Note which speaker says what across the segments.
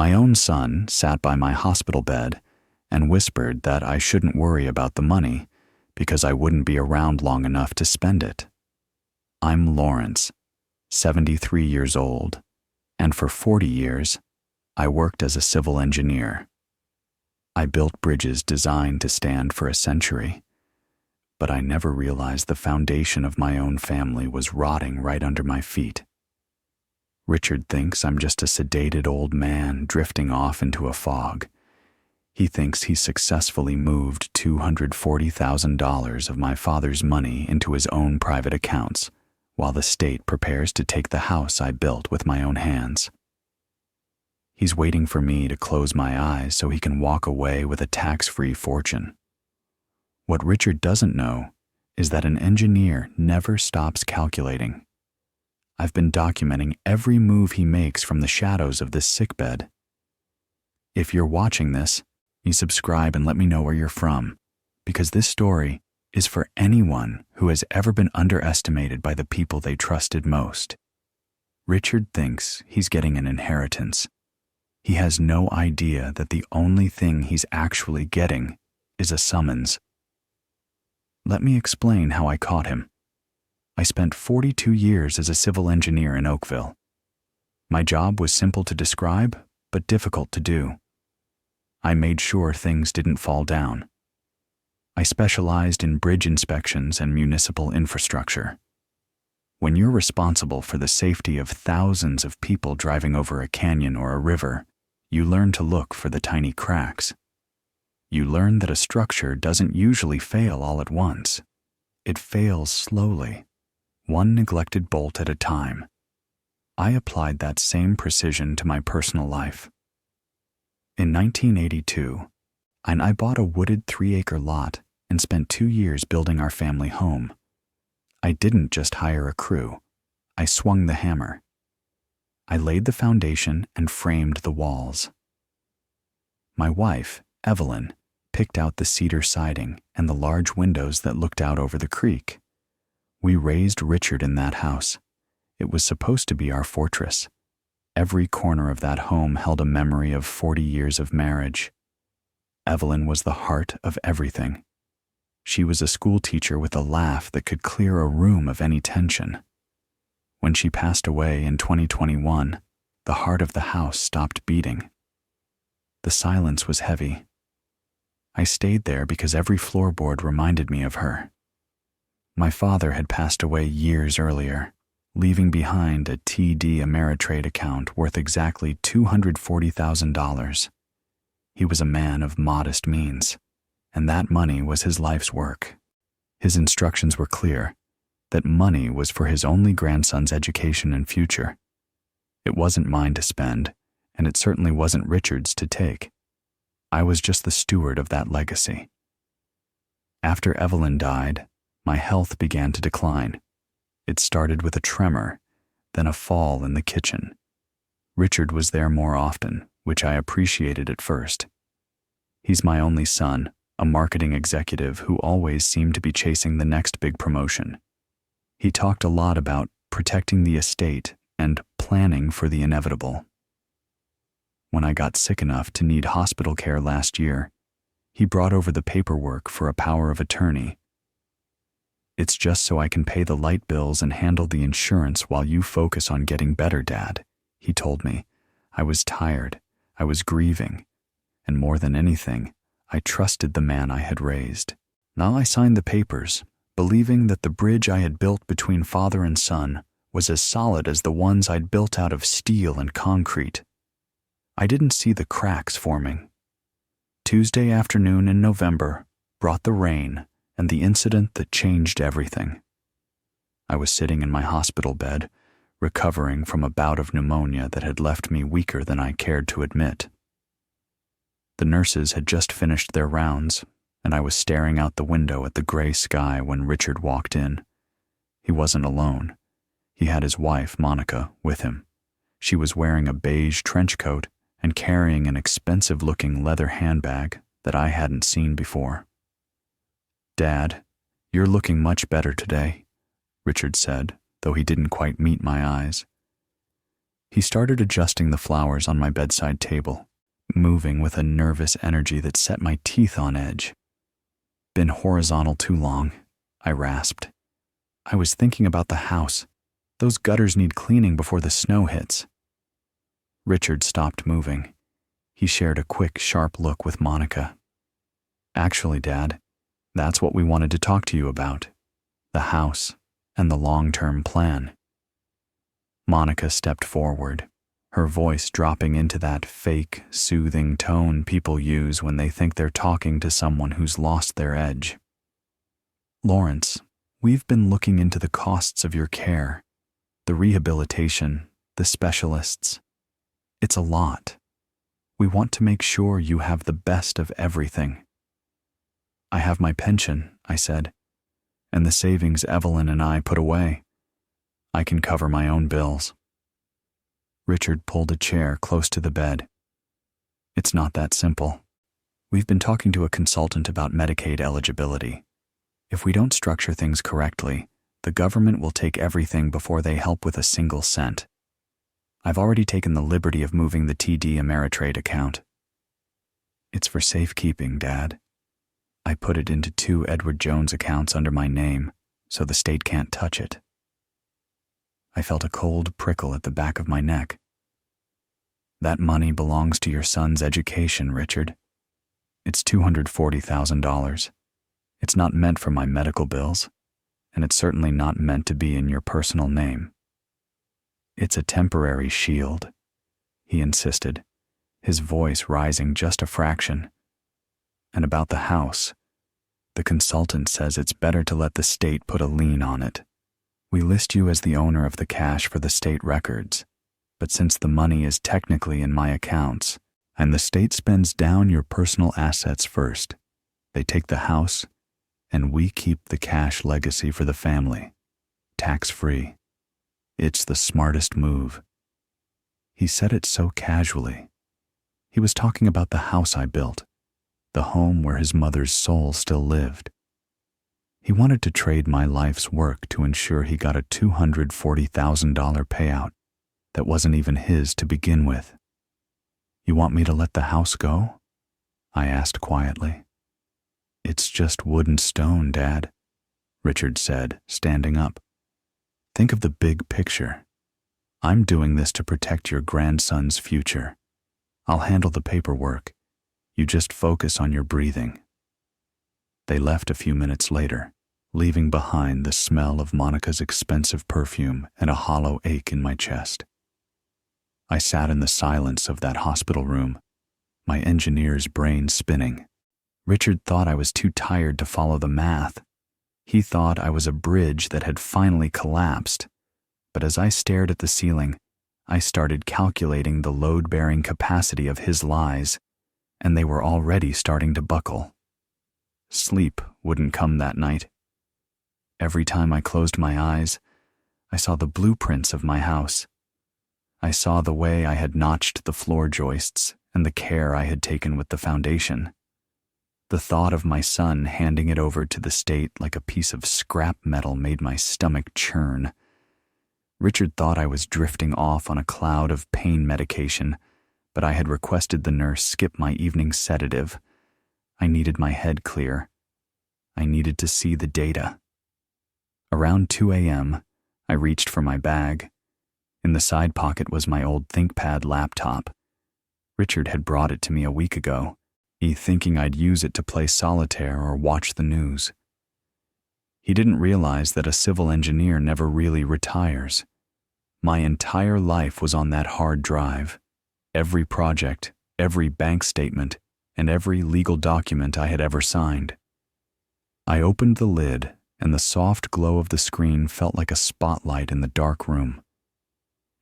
Speaker 1: My own son sat by my hospital bed and whispered that I shouldn't worry about the money because I wouldn't be around long enough to spend it. I'm Lawrence, 73 years old, and for 40 years, I worked as a civil engineer. I built bridges designed to stand for a century, but I never realized the foundation of my own family was rotting right under my feet. Richard thinks I'm just a sedated old man drifting off into a fog. He thinks he successfully moved $240,000 of my father's money into his own private accounts, while the state prepares to take the house I built with my own hands. He's waiting for me to close my eyes so he can walk away with a tax-free fortune. What Richard doesn't know is that an engineer never stops calculating. I've been documenting every move he makes from the shadows of this sickbed. If you're watching this, you subscribe and let me know where you're from, because this story is for anyone who has ever been underestimated by the people they trusted most. Richard thinks he's getting an inheritance. He has no idea that the only thing he's actually getting is a summons. Let me explain how I caught him. I spent 42 years as a civil engineer in Oakville. My job was simple to describe, but difficult to do. I made sure things didn't fall down. I specialized in bridge inspections and municipal infrastructure. When you're responsible for the safety of thousands of people driving over a canyon or a river, you learn to look for the tiny cracks. You learn that a structure doesn't usually fail all at once. It fails slowly, one neglected bolt at a time. I applied that same precision to my personal life. In 1982, I bought a wooded 3-acre lot and spent 2 years building our family home. I didn't just hire a crew. I swung the hammer. I laid the foundation and framed the walls. My wife, Evelyn, picked out the cedar siding and the large windows that looked out over the creek. We raised Richard in that house. It was supposed to be our fortress. Every corner of that home held a memory of 40 years of marriage. Evelyn was the heart of everything. She was a school teacher with a laugh that could clear a room of any tension. When she passed away in 2021, the heart of the house stopped beating. The silence was heavy. I stayed there because every floorboard reminded me of her. My father had passed away years earlier, leaving behind a TD Ameritrade account worth exactly $240,000. He was a man of modest means, and that money was his life's work. His instructions were clear, that money was for his only grandson's education and future. It wasn't mine to spend, and it certainly wasn't Richard's to take. I was just the steward of that legacy. After Evelyn died, my health began to decline. It started with a tremor, then a fall in the kitchen. Richard was there more often, which I appreciated at first. He's my only son, a marketing executive who always seemed to be chasing the next big promotion. He talked a lot about protecting the estate and planning for the inevitable. When I got sick enough to need hospital care last year, he brought over the paperwork for a power of attorney. "It's just so I can pay the light bills and handle the insurance while you focus on getting better, Dad," he told me. I was tired, I was grieving, and more than anything, I trusted the man I had raised. Now I signed the papers, believing that the bridge I had built between father and son was as solid as the ones I'd built out of steel and concrete. I didn't see the cracks forming. Tuesday afternoon in November brought the rain and the incident that changed everything. I was sitting in my hospital bed, recovering from a bout of pneumonia that had left me weaker than I cared to admit. The nurses had just finished their rounds, and I was staring out the window at the gray sky when Richard walked in. He wasn't alone. He had his wife, Monica, with him. She was wearing a beige trench coat and carrying an expensive-looking leather handbag that I hadn't seen before. "Dad, you're looking much better today," Richard said, though he didn't quite meet my eyes. He started adjusting the flowers on my bedside table, moving with a nervous energy that set my teeth on edge. Been horizontal too long, I rasped. I was thinking about the house. Those gutters need cleaning before the snow hits. Richard stopped moving. He shared a quick, sharp look with Monica. Actually, Dad, that's what we wanted to talk to you about. The house and the long-term plan. Monica stepped forward, her voice dropping into that fake, soothing tone people use when they think they're talking to someone who's lost their edge. Lawrence, we've been looking into the costs of your care, the rehabilitation, the specialists. It's a lot. We want to make sure you have the best of everything. I have my pension, I said, and the savings Evelyn and I put away. I can cover my own bills. Richard pulled a chair close to the bed. It's not that simple. We've been talking to a consultant about Medicaid eligibility. If we don't structure things correctly, the government will take everything before they help with a single cent. I've already taken the liberty of moving the TD Ameritrade account. It's for safekeeping, Dad. I put it into 2 Edward Jones accounts under my name, so the state can't touch it. I felt a cold prickle at the back of my neck. That money belongs to your son's education, Richard. It's $240,000. It's not meant for my medical bills, and it's certainly not meant to be in your personal name. It's a temporary shield, he insisted, his voice rising just a fraction. And about the house, the consultant says it's better to let the state put a lien on it. We list you as the owner of the cash for the state records, but since the money is technically in my accounts, and the state spends down your personal assets first, they take the house, and we keep the cash legacy for the family, tax-free. It's the smartest move. He said it so casually. He was talking about the house I built, the home where his mother's soul still lived. He wanted to trade my life's work to ensure he got a $240,000 payout that wasn't even his to begin with. You want me to let the house go? I asked quietly. It's just wood and stone, Dad, Richard said, standing up. Think of the big picture. I'm doing this to protect your grandson's future. I'll handle the paperwork. You just focus on your breathing. They left a few minutes later, leaving behind the smell of Monica's expensive perfume and a hollow ache in my chest. I sat in the silence of that hospital room, my engineer's brain spinning. Richard thought I was too tired to follow the math. He thought I was a bridge that had finally collapsed. But as I stared at the ceiling, I started calculating the load-bearing capacity of his lies, and they were already starting to buckle. Sleep wouldn't come that night. Every time I closed my eyes, I saw the blueprints of my house. I saw the way I had notched the floor joists and the care I had taken with the foundation. The thought of my son handing it over to the state like a piece of scrap metal made my stomach churn. Richard thought I was drifting off on a cloud of pain medication, but I had requested the nurse skip my evening sedative. I needed my head clear. I needed to see the data. Around 2 a.m., I reached for my bag. In the side pocket was my old ThinkPad laptop. Richard had brought it to me a week ago, he thinking I'd use it to play solitaire or watch the news. He didn't realize that a civil engineer never really retires. My entire life was on that hard drive. Every project, every bank statement, and every legal document I had ever signed. I opened the lid, and the soft glow of the screen felt like a spotlight in the dark room.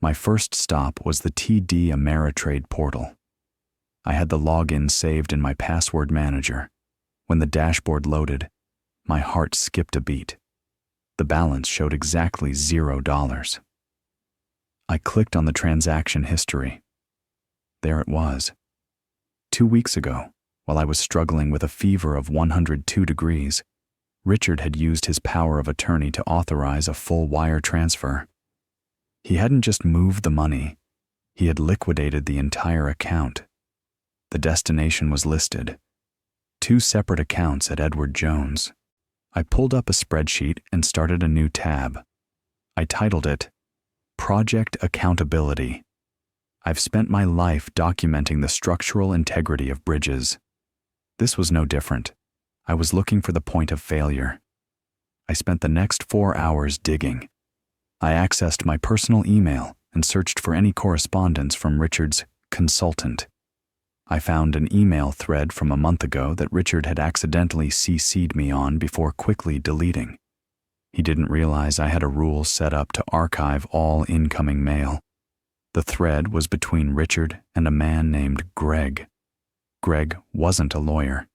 Speaker 1: My first stop was the TD Ameritrade portal. I had the login saved in my password manager. When the dashboard loaded, my heart skipped a beat. The balance showed exactly $0. I clicked on the transaction history. There it was. 2 weeks ago, while I was struggling with a fever of 102 degrees, Richard had used his power of attorney to authorize a full wire transfer. He hadn't just moved the money, He had liquidated the entire account. The destination was listed. 2 separate accounts at Edward Jones. I pulled up a spreadsheet and started a new tab. I titled it, Project Accountability. I've spent my life documenting the structural integrity of bridges. This was no different. I was looking for the point of failure. I spent the next 4 hours digging. I accessed my personal email and searched for any correspondence from Richard's consultant. I found an email thread from a month ago that Richard had accidentally CC'd me on before quickly deleting. He didn't realize I had a rule set up to archive all incoming mail. The thread was between Richard and a man named Greg. Greg wasn't a lawyer.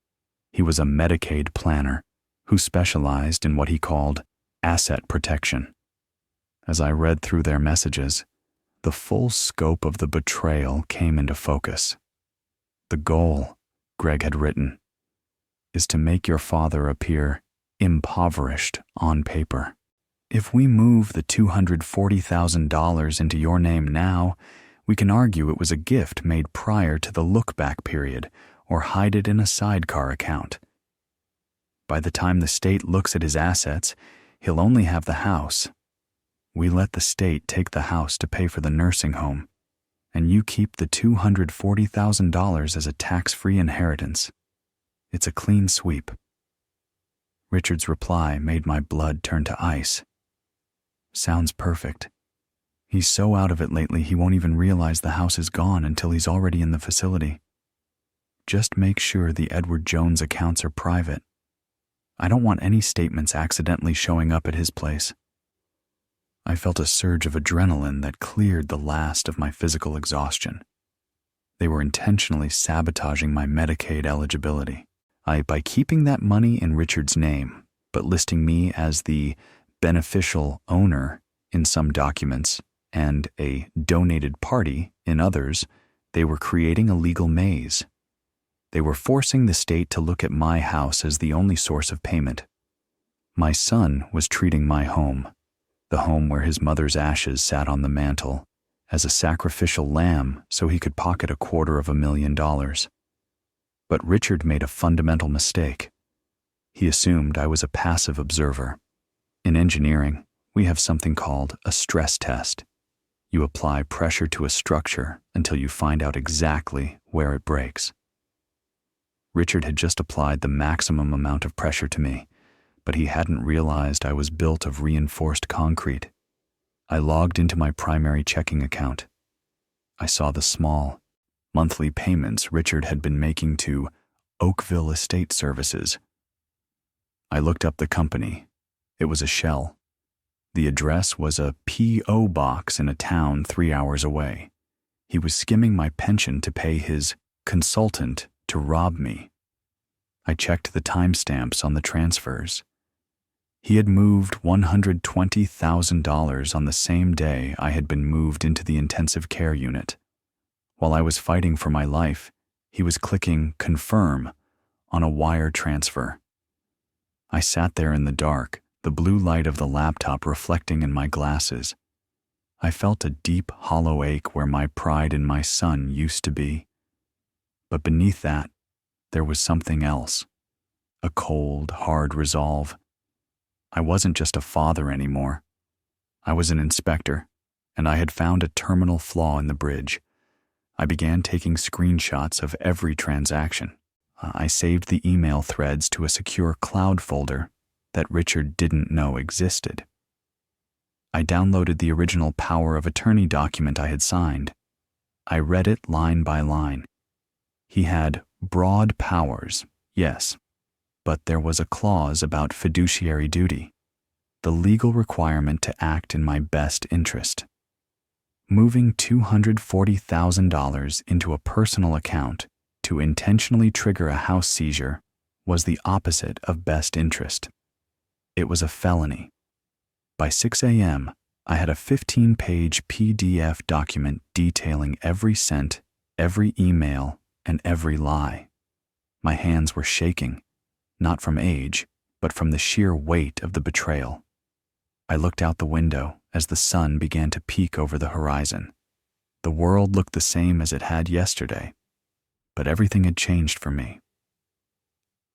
Speaker 1: He was a Medicaid planner who specialized in what he called asset protection. As I read through their messages, the full scope of the betrayal came into focus. The goal, Greg had written, is to make your father appear impoverished on paper. If we move the $240,000 into your name now, we can argue it was a gift made prior to the look-back period or hide it in a sidecar account. By the time the state looks at his assets, he'll only have the house. We let the state take the house to pay for the nursing home, and you keep the $240,000 as a tax-free inheritance. It's a clean sweep. Richard's reply made my blood turn to ice. Sounds perfect. He's so out of it lately he won't even realize the house is gone until he's already in the facility. Just make sure the Edward Jones accounts are private. I don't want any statements accidentally showing up at his place. I felt a surge of adrenaline that cleared the last of my physical exhaustion. They were intentionally sabotaging my Medicaid eligibility. By keeping that money in Richard's name, but listing me as the beneficial owner in some documents and a donated party in others, they were creating a legal maze. They were forcing the state to look at my house as the only source of payment. My son was treating my home, the home where his mother's ashes sat on the mantel, as a sacrificial lamb so he could pocket $250,000. But Richard made a fundamental mistake. He assumed I was a passive observer. In engineering, we have something called a stress test. You apply pressure to a structure until you find out exactly where it breaks. Richard had just applied the maximum amount of pressure to me, but he hadn't realized I was built of reinforced concrete. I logged into my primary checking account. I saw the small, monthly payments Richard had been making to Oakville Estate Services. I looked up the company. It was a shell. The address was a P.O. box in a town 3 hours away. He was skimming my pension to pay his consultant to rob me. I checked the timestamps on the transfers. He had moved $120,000 on the same day I had been moved into the intensive care unit. While I was fighting for my life, he was clicking confirm on a wire transfer. I sat there in the dark, the blue light of the laptop reflecting in my glasses. I felt a deep, hollow ache where my pride in my son used to be. But beneath that, there was something else, a cold, hard resolve. I wasn't just a father anymore. I was an inspector, and I had found a terminal flaw in the bridge. I began taking screenshots of every transaction. I saved the email threads to a secure cloud folder that Richard didn't know existed. I downloaded the original power of attorney document I had signed. I read it line by line. He had broad powers, yes, but there was a clause about fiduciary duty, the legal requirement to act in my best interest. Moving $240,000 into a personal account to intentionally trigger a house seizure was the opposite of best interest. It was a felony. By 6 a.m., I had a 15-page PDF document detailing every cent, every email, and every lie. My hands were shaking, not from age, but from the sheer weight of the betrayal. I looked out the window as the sun began to peek over the horizon. The world looked the same as it had yesterday, but everything had changed for me.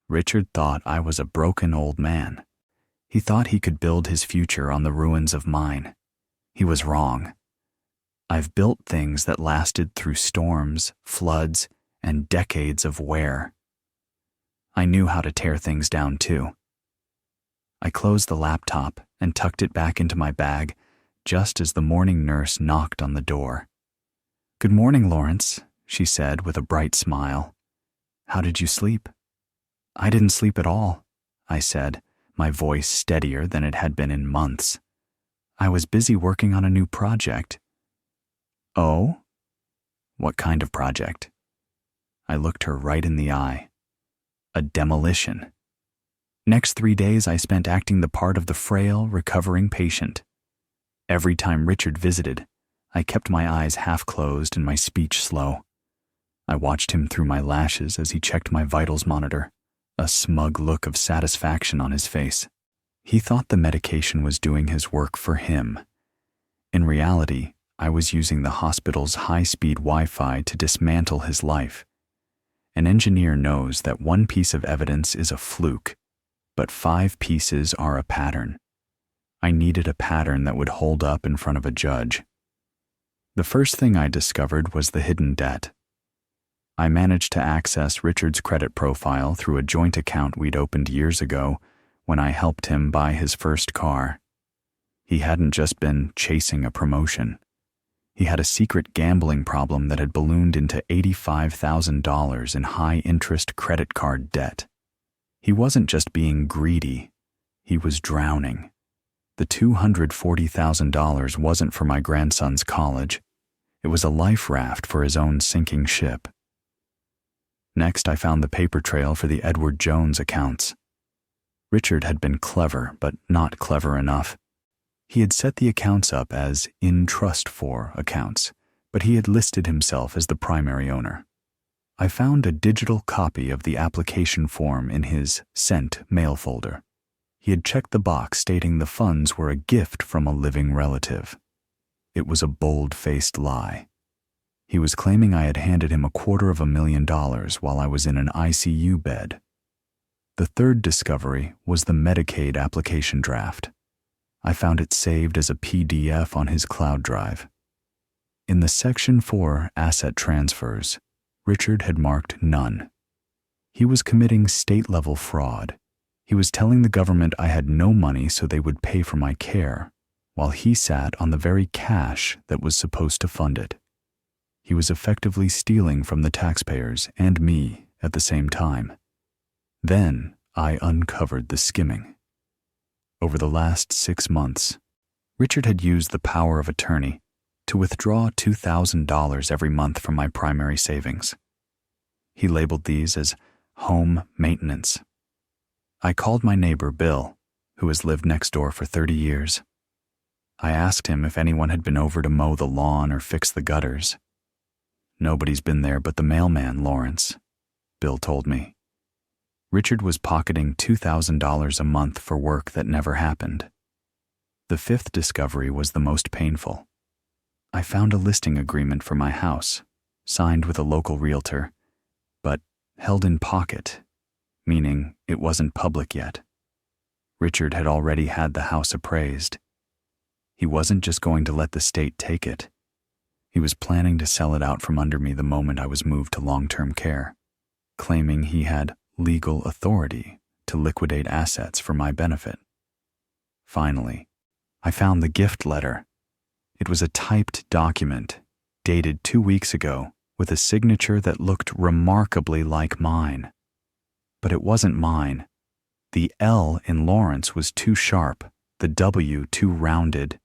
Speaker 1: Richard thought I was a broken old man. He thought he could build his future on the ruins of mine. He was wrong. I've built things that lasted through storms, floods, and decades of wear. I knew how to tear things down too. I closed the laptop and tucked it back into my bag just as the morning nurse knocked on the door. "Good morning, Lawrence," she said with a bright smile. "How did you sleep?" "I didn't sleep at all," I said, my voice steadier than it had been in months. "I was busy working on a new project." "Oh? What kind of project?" I looked her right in the eye. "A demolition. Next 3 days I spent acting the part of the frail, recovering patient. Every time Richard visited, I kept my eyes half closed and my speech slow. I watched him through my lashes as he checked my vitals monitor, a smug look of satisfaction on his face. He thought the medication was doing his work for him. In reality, I was using the hospital's high-speed Wi-Fi to dismantle his life. An engineer knows that one piece of evidence is a fluke, but 5 pieces are a pattern. I needed a pattern that would hold up in front of a judge. The first thing I discovered was the hidden debt. I managed to access Richard's credit profile through a joint account we'd opened years ago when I helped him buy his first car. He hadn't just been chasing a promotion. He had a secret gambling problem that had ballooned into $85,000 in high-interest credit card debt. He wasn't just being greedy, he was drowning. The $240,000 wasn't for my grandson's college. It was a life raft for his own sinking ship. Next, I found the paper trail for the Edward Jones accounts. Richard had been clever, but not clever enough. He had set the accounts up as in trust for accounts, but he had listed himself as the primary owner. I found a digital copy of the application form in his sent mail folder. He had checked the box stating the funds were a gift from a living relative. It was a bold-faced lie. He was claiming I had handed him $250,000 while I was in an ICU bed. The third discovery was the Medicaid application draft. I found it saved as a PDF on his cloud drive. In the section for asset transfers, Richard had marked none. He was committing state-level fraud. He was telling the government I had no money so they would pay for my care, while he sat on the very cash that was supposed to fund it. He was effectively stealing from the taxpayers and me at the same time. Then I uncovered the skimming. Over the last 6 months, Richard had used the power of attorney to withdraw $2,000 every month from my primary savings. He labeled these as home maintenance. I called my neighbor, Bill, who has lived next door for 30 years. I asked him if anyone had been over to mow the lawn or fix the gutters. "Nobody's been there but the mailman, Lawrence," Bill told me. Richard was pocketing $2,000 a month for work that never happened. The fifth discovery was the most painful. I found a listing agreement for my house, signed with a local realtor, but held in pocket, meaning it wasn't public yet. Richard had already had the house appraised. He wasn't just going to let the state take it. He was planning to sell it out from under me the moment I was moved to long-term care, claiming he had legal authority to liquidate assets for my benefit. Finally, I found the gift letter. It was a typed document, dated 2 weeks ago, with a signature that looked remarkably like mine. But it wasn't mine. The L in Lawrence was too sharp, the W too rounded.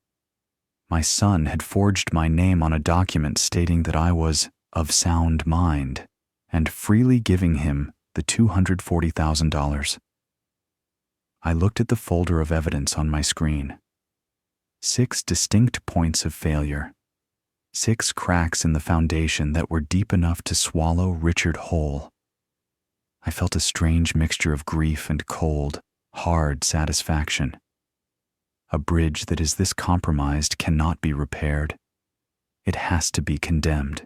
Speaker 1: My son had forged my name on a document stating that I was of sound mind and freely giving him the $240,000. I looked at the folder of evidence on my screen. 6 distinct points of failure. 6 cracks in the foundation that were deep enough to swallow Richard whole. I felt a strange mixture of grief and cold, hard satisfaction. A bridge that is this compromised cannot be repaired. It has to be condemned.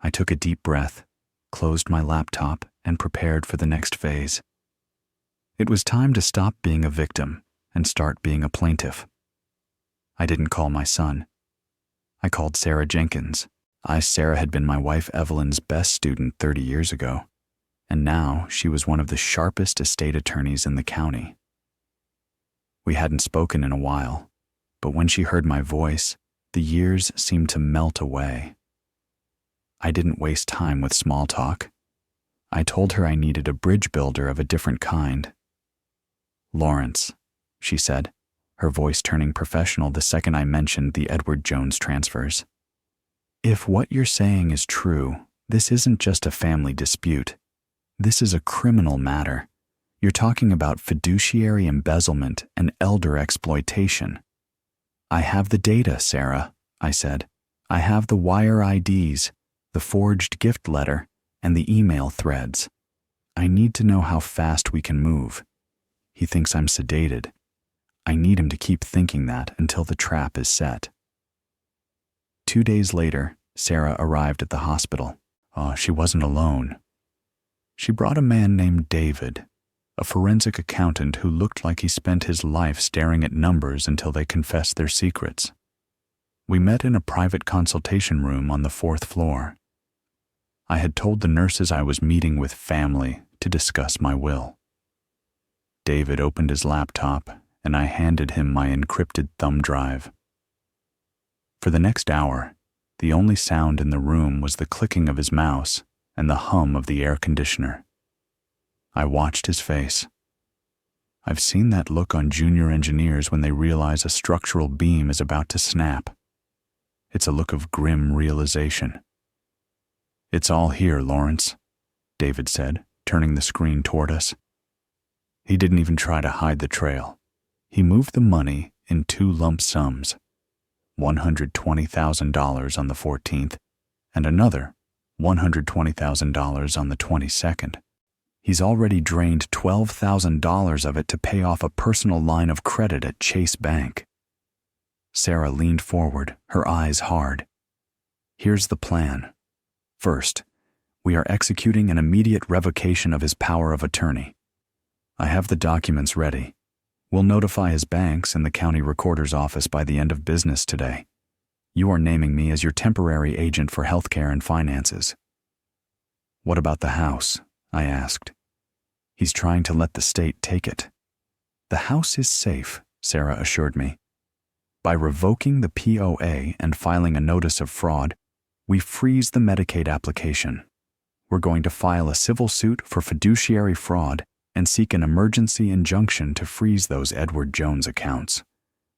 Speaker 1: I took a deep breath, closed my laptop, and prepared for the next phase. It was time to stop being a victim and start being a plaintiff. I didn't call my son. I called Sarah Jenkins. Sarah had been my wife Evelyn's best student 30 years ago, and now she was one of the sharpest estate attorneys in the county. We hadn't spoken in a while, but when she heard my voice, the years seemed to melt away. I didn't waste time with small talk. I told her I needed a bridge builder of a different kind. "Lawrence," she said, her voice turning professional the second I mentioned the Edward Jones transfers. "If what you're saying is true, this isn't just a family dispute. This is a criminal matter. You're talking about fiduciary embezzlement and elder exploitation." "I have the data, Sarah," I said. "I have the wire IDs, the forged gift letter, and the email threads. I need to know how fast we can move. He thinks I'm sedated. I need him to keep thinking that until the trap is set." 2 days later, Sarah arrived at the hospital. She wasn't alone. She brought a man named David, a forensic accountant who looked like he spent his life staring at numbers until they confessed their secrets. We met in a private consultation room on the 4th floor. I had told the nurses I was meeting with family to discuss my will. David opened his laptop, and I handed him my encrypted thumb drive. For the next hour, the only sound in the room was the clicking of his mouse and the hum of the air conditioner. I watched his face. I've seen that look on junior engineers when they realize a structural beam is about to snap. It's a look of grim realization. "It's all here, Lawrence," David said, turning the screen toward us. He didn't even try to hide the trail. He moved the money in 2 lump sums, $120,000 on the 14th and another $120,000 on the 22nd. He's already drained $12,000 of it to pay off a personal line of credit at Chase Bank. Sarah leaned forward, her eyes hard. "Here's the plan. First, we are executing an immediate revocation of his power of attorney. I have the documents ready. We'll notify his banks and the county recorder's office by the end of business today. You are naming me as your temporary agent for healthcare and finances." "What about the house?" I asked. "He's trying to let the state take it." "The house is safe," Sarah assured me. "By revoking the POA and filing a notice of fraud, we freeze the Medicaid application. We're going to file a civil suit for fiduciary fraud and seek an emergency injunction to freeze those Edward Jones accounts.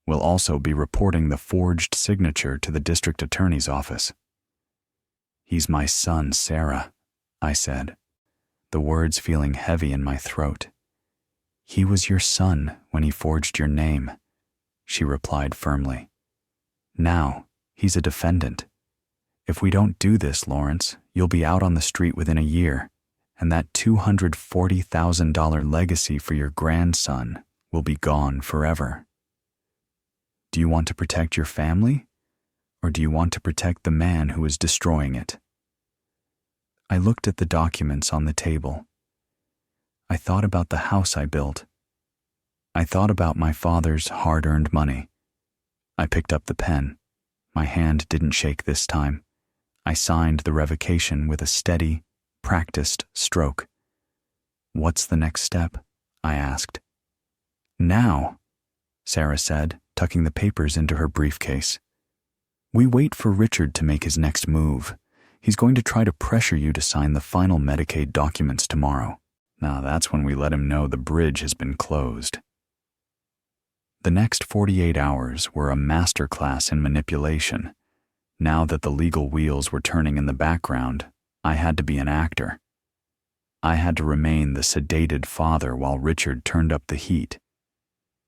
Speaker 1: We'll also be reporting the forged signature to the district attorney's office." "He's my son, Sarah," I said, the words feeling heavy in my throat. "He was your son when he forged your name," she replied firmly. "Now, he's a defendant. If we don't do this, Lawrence, you'll be out on the street within a year, and that $240,000 legacy for your grandson will be gone forever. Do you want to protect your family, or do you want to protect the man who is destroying it?" I looked at the documents on the table. I thought about the house I built. I thought about my father's hard-earned money. I picked up the pen. My hand didn't shake this time. I signed the revocation with a steady, practiced stroke. "What's the next step?" I asked. "Now," Sarah said, tucking the papers into her briefcase. "We wait for Richard to make his next move. He's going to try to pressure you to sign the final Medicaid documents tomorrow. Now that's when we let him know the bridge has been closed." The next 48 hours were a masterclass in manipulation. Now that the legal wheels were turning in the background, I had to be an actor. I had to remain the sedated father while Richard turned up the heat.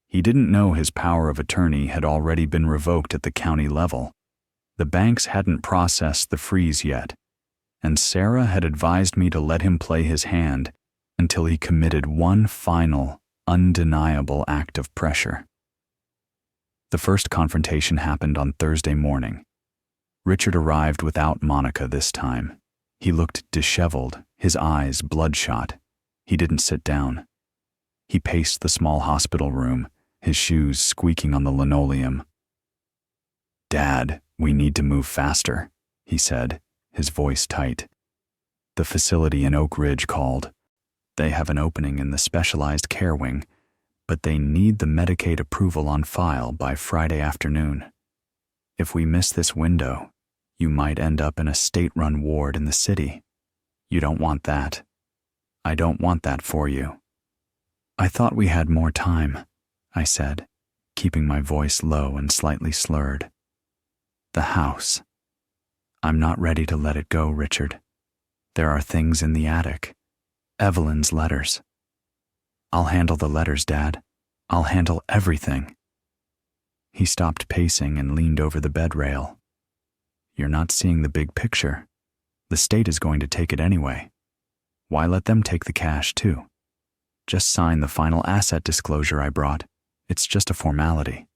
Speaker 1: He didn't know his power of attorney had already been revoked at the county level. The banks hadn't processed the freeze yet, and Sarah had advised me to let him play his hand until he committed one final, undeniable act of pressure. The first confrontation happened on Thursday morning. Richard arrived without Monica this time. He looked disheveled, his eyes bloodshot. He didn't sit down. He paced the small hospital room, his shoes squeaking on the linoleum. "Dad, we need to move faster," he said, his voice tight. The facility in Oak Ridge called. They have an opening in the specialized care wing, but they need the Medicaid approval on file by Friday afternoon. If we miss this window, you might end up in a state-run ward in the city. You don't want that. I don't want that for you. "I thought we had more time," I said, keeping my voice low and slightly slurred. "The house. I'm not ready to let it go, Richard. There are things in the attic. Evelyn's letters. I'll handle the letters, Dad. I'll handle everything." He stopped pacing and leaned over the bed rail. "You're not seeing the big picture. The state is going to take it anyway. Why let them take the cash, too? Just sign the final asset disclosure I brought. It's just a formality."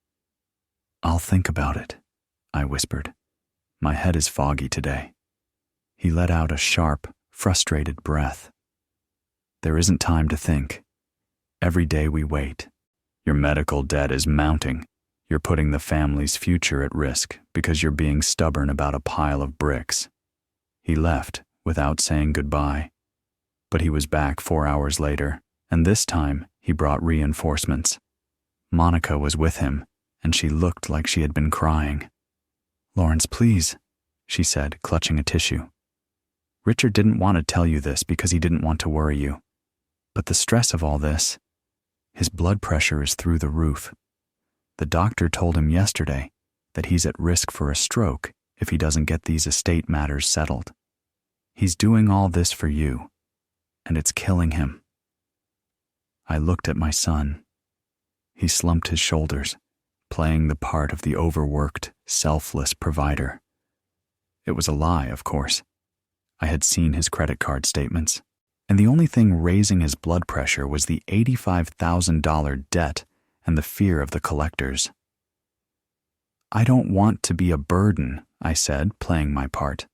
Speaker 1: "I'll think about it," I whispered. "My head is foggy today." He let out a sharp, frustrated breath. "There isn't time to think. Every day we wait. Your medical debt is mounting. You're putting the family's future at risk because you're being stubborn about a pile of bricks." He left without saying goodbye. But he was back 4 hours later, and this time he brought reinforcements. Monica was with him, and she looked like she had been crying. "Lawrence, please," she said, clutching a tissue. "Richard didn't want to tell you this because he didn't want to worry you. But the stress of all this, his blood pressure is through the roof. The doctor told him yesterday that he's at risk for a stroke if he doesn't get these estate matters settled. He's doing all this for you, and it's killing him." I looked at my son. He slumped his shoulders, playing the part of the overworked, selfless provider. It was a lie, of course. I had seen his credit card statements, and the only thing raising his blood pressure was the $85,000 debt and the fear of the collectors. "I don't want to be a burden," I said, playing my part.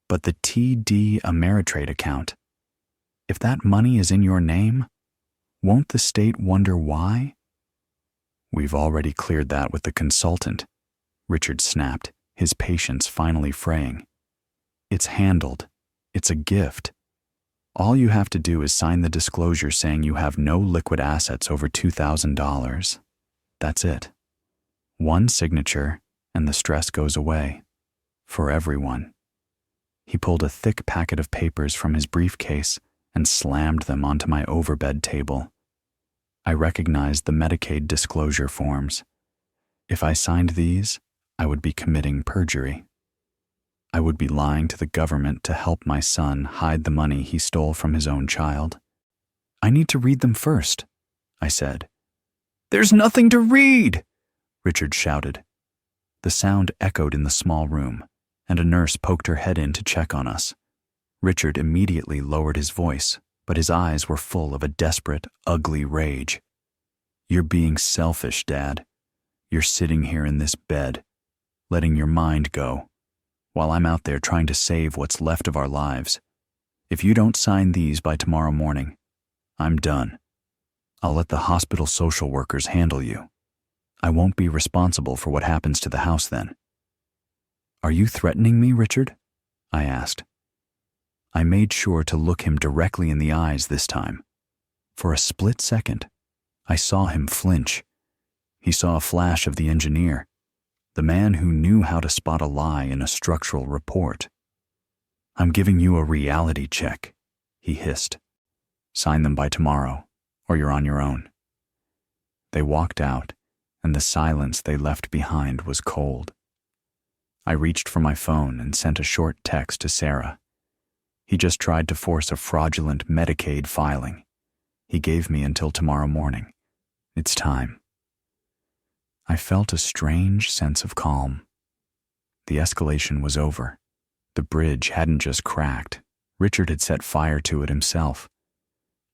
Speaker 1: "But the TD Ameritrade account, if that money is in your name, won't the state wonder why?" "We've already cleared that with the consultant," Richard snapped, his patience finally fraying. "It's handled. It's a gift. All you have to do is sign the disclosure saying you have no liquid assets over $2,000. That's it. One signature, and the stress goes away. For everyone." He pulled a thick packet of papers from his briefcase and slammed them onto my overbed table. I recognized the Medicaid disclosure forms. If I signed these, I would be committing perjury. I would be lying to the government to help my son hide the money he stole from his own child. "I need to read them first," I said. "There's nothing to read!" Richard shouted. The sound echoed in the small room, and a nurse poked her head in to check on us. Richard immediately lowered his voice, but his eyes were full of a desperate, ugly rage. "You're being selfish, Dad. You're sitting here in this bed, letting your mind go, while I'm out there trying to save what's left of our lives. If you don't sign these by tomorrow morning, I'm done. I'll let the hospital social workers handle you. I won't be responsible for what happens to the house then." "Are you threatening me, Richard?" I asked. I made sure to look him directly in the eyes this time. For a split second, I saw him flinch. He saw a flash of the engineer, the man who knew how to spot a lie in a structural report. "I'm giving you a reality check," he hissed. "Sign them by tomorrow, or you're on your own." They walked out, and the silence they left behind was cold. I reached for my phone and sent a short text to Sarah. He just tried to force a fraudulent Medicaid filing. He gave me until tomorrow morning. It's time. I felt a strange sense of calm. The escalation was over. The bridge hadn't just cracked. Richard had set fire to it himself.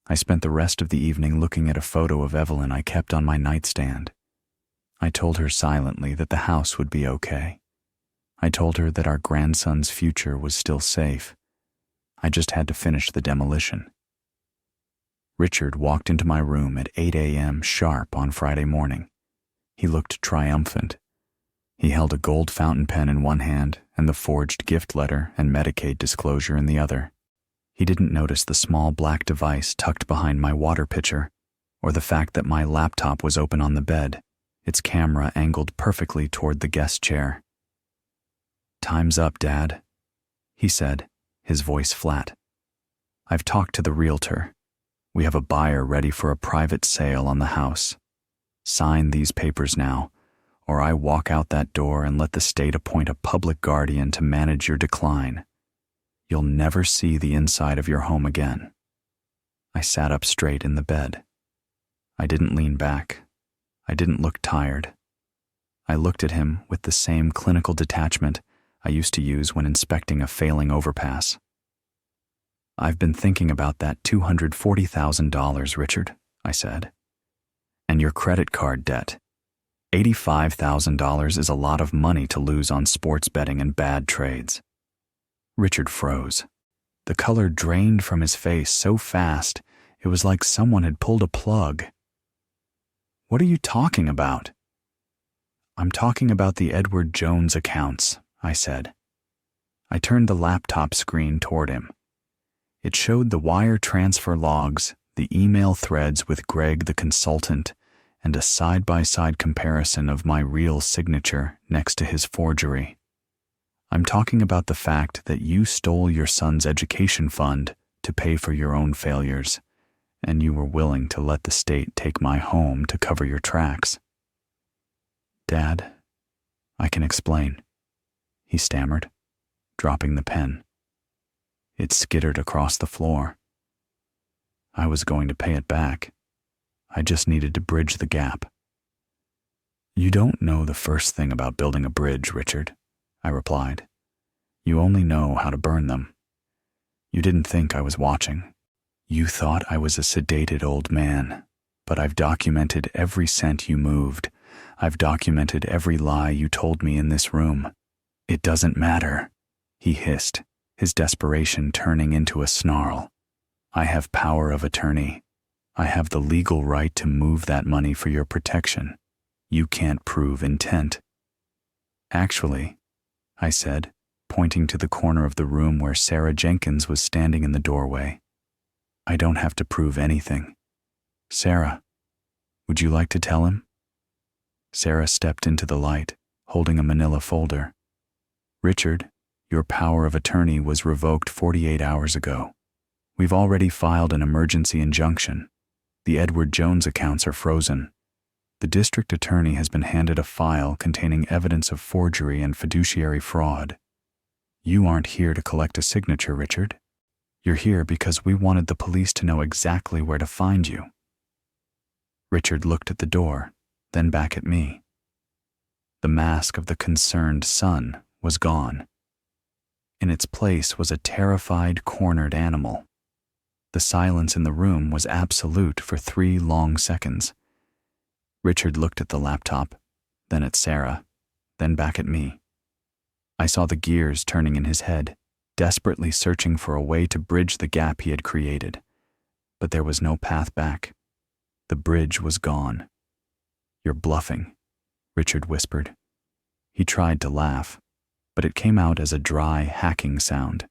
Speaker 1: I spent the rest of the evening looking at a photo of Evelyn I kept on my nightstand. I told her silently that the house would be okay. I told her that our grandson's future was still safe. I just had to finish the demolition. Richard walked into my room at 8 a.m. sharp on Friday morning. He looked triumphant. He held a gold fountain pen in one hand and the forged gift letter and Medicaid disclosure in the other. He didn't notice the small black device tucked behind my water pitcher, or the fact that my laptop was open on the bed, its camera angled perfectly toward the guest chair. "Time's up, Dad," he said, his voice flat. "I've talked to the realtor. We have a buyer ready for a private sale on the house. Sign these papers now, or I walk out that door and let the state appoint a public guardian to manage your decline. You'll never see the inside of your home again." I sat up straight in the bed. I didn't lean back. I didn't look tired. I looked at him with the same clinical detachment I used to use when inspecting a failing overpass. "I've been thinking about that $240,000, Richard," I said. "And your credit card debt. $85,000 is a lot of money to lose on sports betting and bad trades." Richard froze. The color drained from his face so fast, it was like someone had pulled a plug. "What are you talking about?" "I'm talking about the Edward Jones accounts," I said. I turned the laptop screen toward him. It showed the wire transfer logs, the email threads with Greg the consultant, and a side-by-side comparison of my real signature next to his forgery. "I'm talking about the fact that you stole your son's education fund to pay for your own failures, and you were willing to let the state take my home to cover your tracks." "Dad, I can explain," he stammered, dropping the pen. It skittered across the floor. I was going to pay it back. I just needed to bridge the gap. "You don't know the first thing about building a bridge, Richard," I replied. "You only know how to burn them. You didn't think I was watching. You thought I was a sedated old man, but I've documented every cent you moved. I've documented every lie you told me in this room. It doesn't matter," he hissed, his desperation turning into a snarl. "I have power of attorney. I have the legal right to move that money for your protection. You can't prove intent." "Actually," I said, pointing to the corner of the room where Sarah Jenkins was standing in the doorway, "I don't have to prove anything. Sarah, would you like to tell him?" Sarah stepped into the light, holding a manila folder. "Richard, your power of attorney was revoked 48 hours ago. We've already filed an emergency injunction. The Edward Jones accounts are frozen. The district attorney has been handed a file containing evidence of forgery and fiduciary fraud. You aren't here to collect a signature, Richard. You're here because we wanted the police to know exactly where to find you." Richard looked at the door, then back at me. The mask of the concerned son was gone. In its place was a terrified, cornered animal. The silence in the room was absolute for 3 long seconds. Richard looked at the laptop, then at Sarah, then back at me. I saw the gears turning in his head, desperately searching for a way to bridge the gap he had created. But there was no path back. The bridge was gone. "You're bluffing," Richard whispered. He tried to laugh, but it came out as a dry, hacking sound.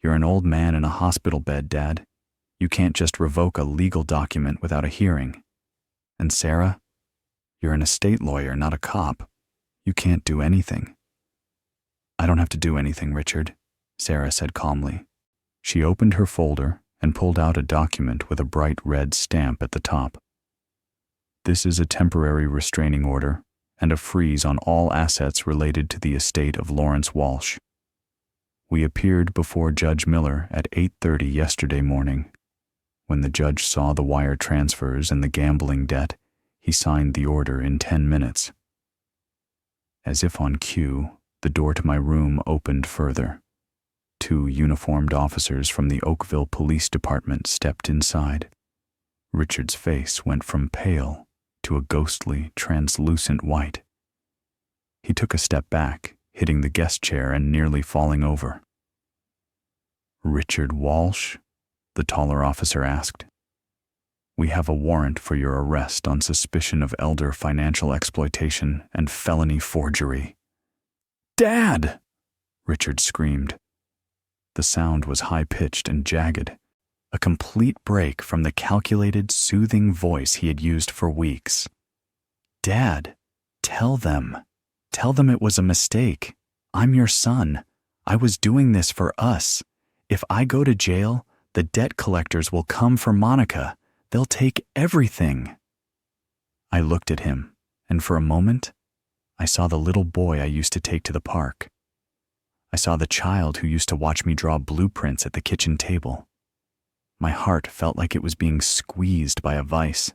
Speaker 1: "You're an old man in a hospital bed, Dad. You can't just revoke a legal document without a hearing. And Sarah, you're an estate lawyer, not a cop. You can't do anything." "I don't have to do anything, Richard," Sarah said calmly. She opened her folder and pulled out a document with a bright red stamp at the top. "This is a temporary restraining order and a freeze on all assets related to the estate of Lawrence Walsh. We appeared before Judge Miller at 8:30 yesterday morning. When the judge saw the wire transfers and the gambling debt, he signed the order in 10 minutes. As if on cue, the door to my room opened further. 2 uniformed officers from the Oakville Police Department stepped inside. Richard's face went from pale to a ghostly, translucent white. He took a step back, hitting the guest chair and nearly falling over. "Richard Walsh?" the taller officer asked. "We have a warrant for your arrest on suspicion of elder financial exploitation and felony forgery." "Dad!" Richard screamed. The sound was high-pitched and jagged, a complete break from the calculated, soothing voice he had used for weeks. "Dad, tell them. Tell them it was a mistake. I'm your son. I was doing this for us. If I go to jail, the debt collectors will come for Monica. They'll take everything." I looked at him, and for a moment, I saw the little boy I used to take to the park. I saw the child who used to watch me draw blueprints at the kitchen table. My heart felt like it was being squeezed by a vice.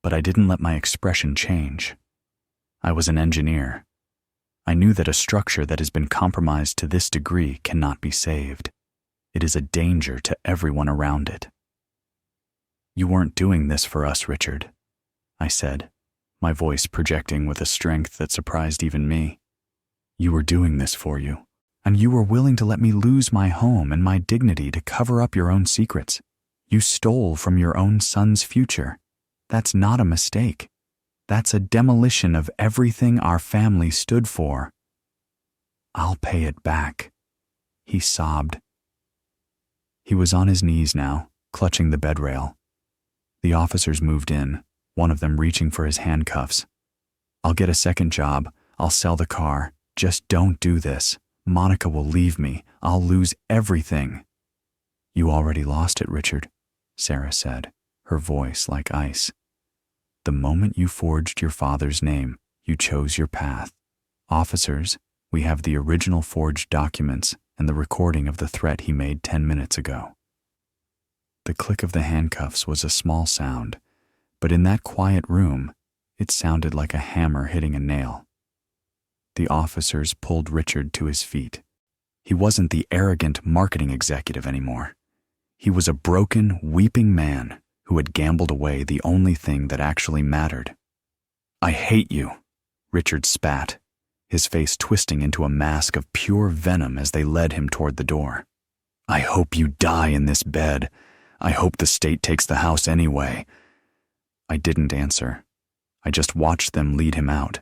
Speaker 1: But I didn't let my expression change. I was an engineer. I knew that a structure that has been compromised to this degree cannot be saved. It is a danger to everyone around it. "You weren't doing this for us, Richard," I said, my voice projecting with a strength that surprised even me. "You were doing this for you, and you were willing to let me lose my home and my dignity to cover up your own secrets. You stole from your own son's future. That's not a mistake. That's a demolition of everything our family stood for." "I'll pay it back," he sobbed. He was on his knees now, clutching the bed rail. The officers moved in, one of them reaching for his handcuffs. "I'll get a second job. I'll sell the car. Just don't do this. Monica will leave me. I'll lose everything." "You already lost it, Richard," Sarah said, her voice like ice. "The moment you forged your father's name, you chose your path. Officers, we have the original forged documents and the recording of the threat he made 10 minutes ago." The click of the handcuffs was a small sound, but in that quiet room, it sounded like a hammer hitting a nail. The officers pulled Richard to his feet. He wasn't the arrogant marketing executive anymore. He was a broken, weeping man who had gambled away the only thing that actually mattered. "I hate you," Richard spat, his face twisting into a mask of pure venom as they led him toward the door. "I hope you die in this bed. I hope the state takes the house anyway." I didn't answer. I just watched them lead him out.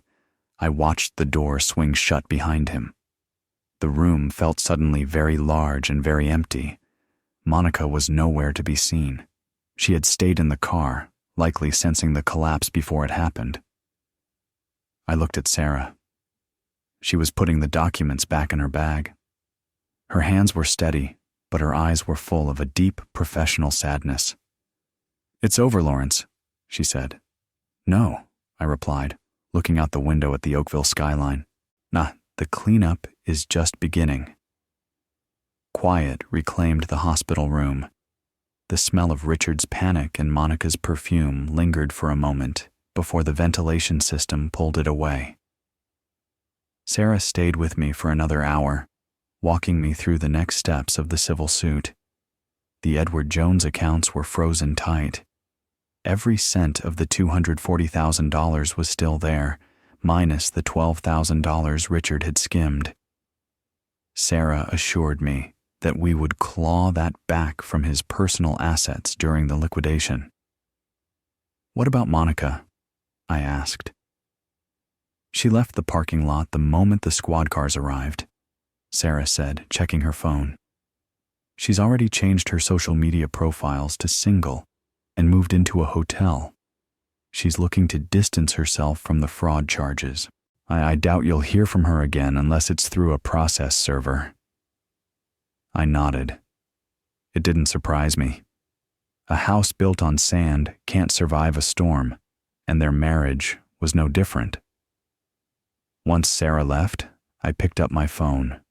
Speaker 1: I watched the door swing shut behind him. The room felt suddenly very large and very empty. Monica was nowhere to be seen. She had stayed in the car, likely sensing the collapse before it happened. I looked at Sarah. She was putting the documents back in her bag. Her hands were steady, but her eyes were full of a deep, professional sadness. "It's over, Lawrence," she said. "No," I replied, looking out the window at the Oakville skyline. "Nah, the cleanup is just beginning." Quiet reclaimed the hospital room. The smell of Richard's panic and Monica's perfume lingered for a moment before the ventilation system pulled it away. Sarah stayed with me for another hour, walking me through the next steps of the civil suit. The Edward Jones accounts were frozen tight. Every cent of the $240,000 was still there, minus the $12,000 Richard had skimmed. Sarah assured me that we would claw that back from his personal assets during the liquidation. "What about Monica?" I asked. "She left the parking lot the moment the squad cars arrived," Sarah said, checking her phone. "She's already changed her social media profiles to single and moved into a hotel. She's looking to distance herself from the fraud charges. I doubt you'll hear from her again unless it's through a process server." I nodded. It didn't surprise me. A house built on sand can't survive a storm, and their marriage was no different. Once Sarah left, I picked up my phone.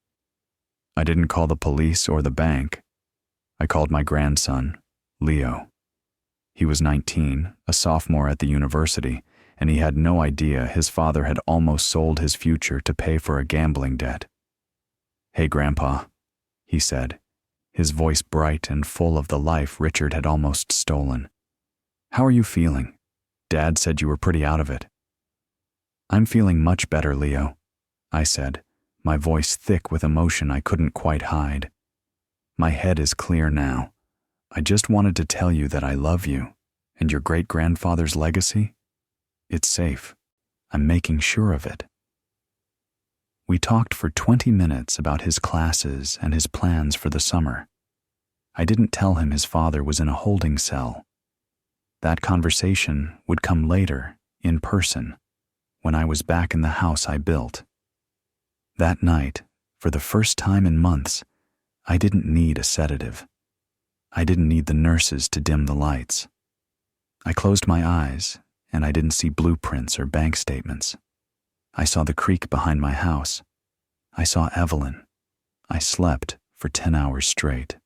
Speaker 1: I didn't call the police or the bank. I called my grandson, Leo. He was 19, a sophomore at the university, and he had no idea his father had almost sold his future to pay for a gambling debt. "Hey, Grandpa," he said, his voice bright and full of the life Richard had almost stolen. "How are you feeling? Dad said you were pretty out of it." "I'm feeling much better, Leo," I said, my voice thick with emotion I couldn't quite hide. My head is clear now. I just wanted to tell you that I love you, and your great-grandfather's legacy? It's safe. I'm making sure of it. We talked for 20 minutes about his classes and his plans for the summer. I didn't tell him his father was in a holding cell. That conversation would come later, in person, when I was back in the house I built. That night, for the first time in months, I didn't need a sedative. I didn't need the nurses to dim the lights. I closed my eyes, and I didn't see blueprints or bank statements. I saw the creek behind my house. I saw Evelyn. I slept for 10 hours straight.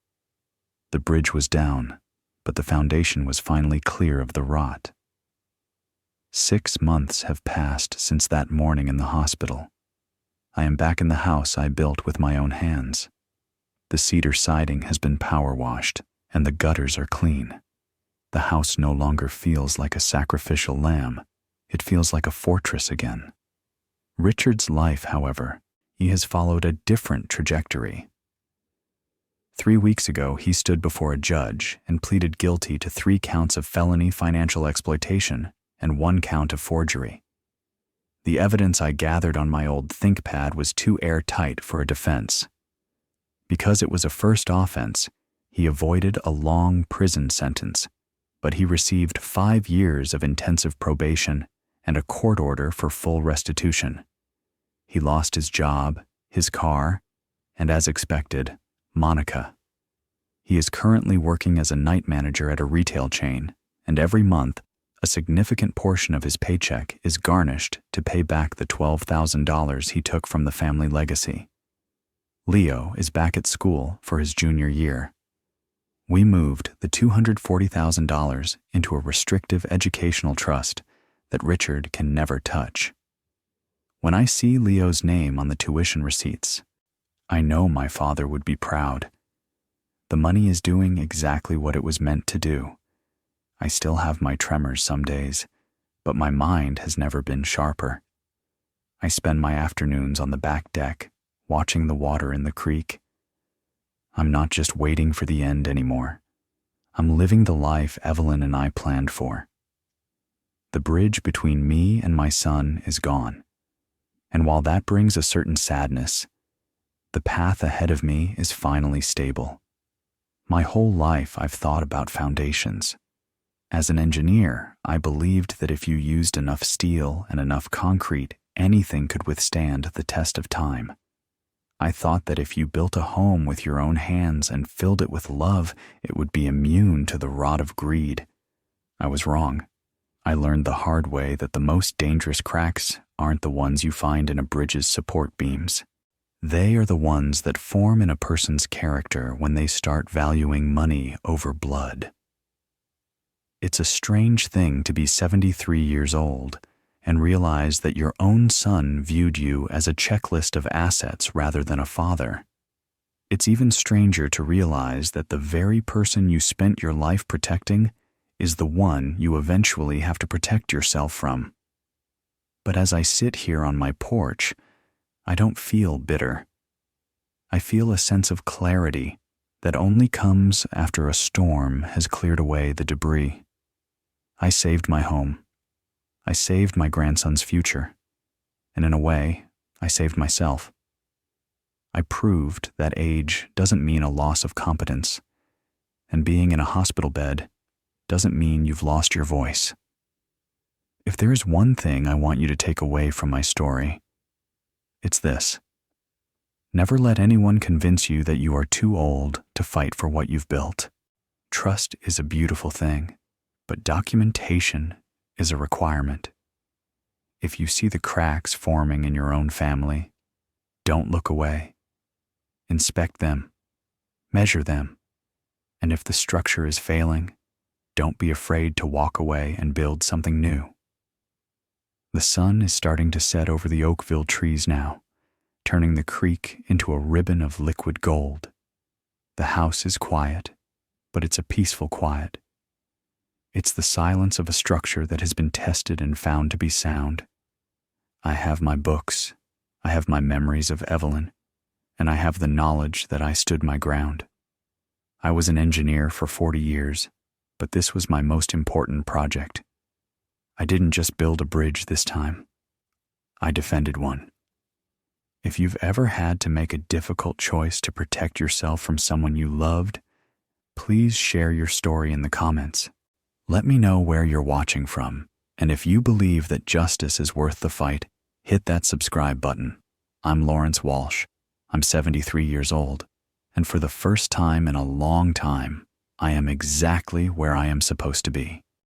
Speaker 1: The bridge was down, but the foundation was finally clear of the rot. 6 months have passed since that morning in the hospital. I am back in the house I built with my own hands. The cedar siding has been power washed, and the gutters are clean. The house no longer feels like a sacrificial lamb. It feels like a fortress again. Richard's life, however, he has followed a different trajectory. 3 weeks ago, he stood before a judge and pleaded guilty to 3 counts of felony financial exploitation and 1 count of forgery. The evidence I gathered on my old ThinkPad was too airtight for a defense. Because it was a first offense, he avoided a long prison sentence, but he received 5 years of intensive probation and a court order for full restitution. He lost his job, his car, and as expected, Monica. He is currently working as a night manager at a retail chain, and every month, a significant portion of his paycheck is garnished to pay back the $12,000 he took from the family legacy. Leo is back at school for his junior year. We moved the $240,000 into a restrictive educational trust that Richard can never touch. When I see Leo's name on the tuition receipts, I know my father would be proud. The money is doing exactly what it was meant to do. I still have my tremors some days, but my mind has never been sharper. I spend my afternoons on the back deck, watching the water in the creek. I'm not just waiting for the end anymore. I'm living the life Evelyn and I planned for. The bridge between me and my son is gone, and while that brings a certain sadness, the path ahead of me is finally stable. My whole life I've thought about foundations. As an engineer, I believed that if you used enough steel and enough concrete, anything could withstand the test of time. I thought that if you built a home with your own hands and filled it with love, it would be immune to the rot of greed. I was wrong. I learned the hard way that the most dangerous cracks aren't the ones you find in a bridge's support beams. They are the ones that form in a person's character when they start valuing money over blood. It's a strange thing to be 73 years old and realize that your own son viewed you as a checklist of assets rather than a father. It's even stranger to realize that the very person you spent your life protecting is the one you eventually have to protect yourself from. But as I sit here on my porch, I don't feel bitter. I feel a sense of clarity that only comes after a storm has cleared away the debris. I saved my home. I saved my grandson's future. And in a way, I saved myself. I proved that age doesn't mean a loss of competence, and being in a hospital bed doesn't mean you've lost your voice. If there is one thing I want you to take away from my story, it's this. Never let anyone convince you that you are too old to fight for what you've built. Trust is a beautiful thing, but documentation is a requirement. If you see the cracks forming in your own family, don't look away. Inspect them, measure them, and if the structure is failing, don't be afraid to walk away and build something new. The sun is starting to set over the Oakville trees now, turning the creek into a ribbon of liquid gold. The house is quiet, but it's a peaceful quiet. It's the silence of a structure that has been tested and found to be sound. I have my books, I have my memories of Evelyn, and I have the knowledge that I stood my ground. I was an engineer for 40 years, but this was my most important project. I didn't just build a bridge this time. I defended one. If you've ever had to make a difficult choice to protect yourself from someone you loved, please share your story in the comments. Let me know where you're watching from, and if you believe that justice is worth the fight, hit that subscribe button. I'm Lawrence Walsh. I'm 73 years old, and for the first time in a long time, I am exactly where I am supposed to be.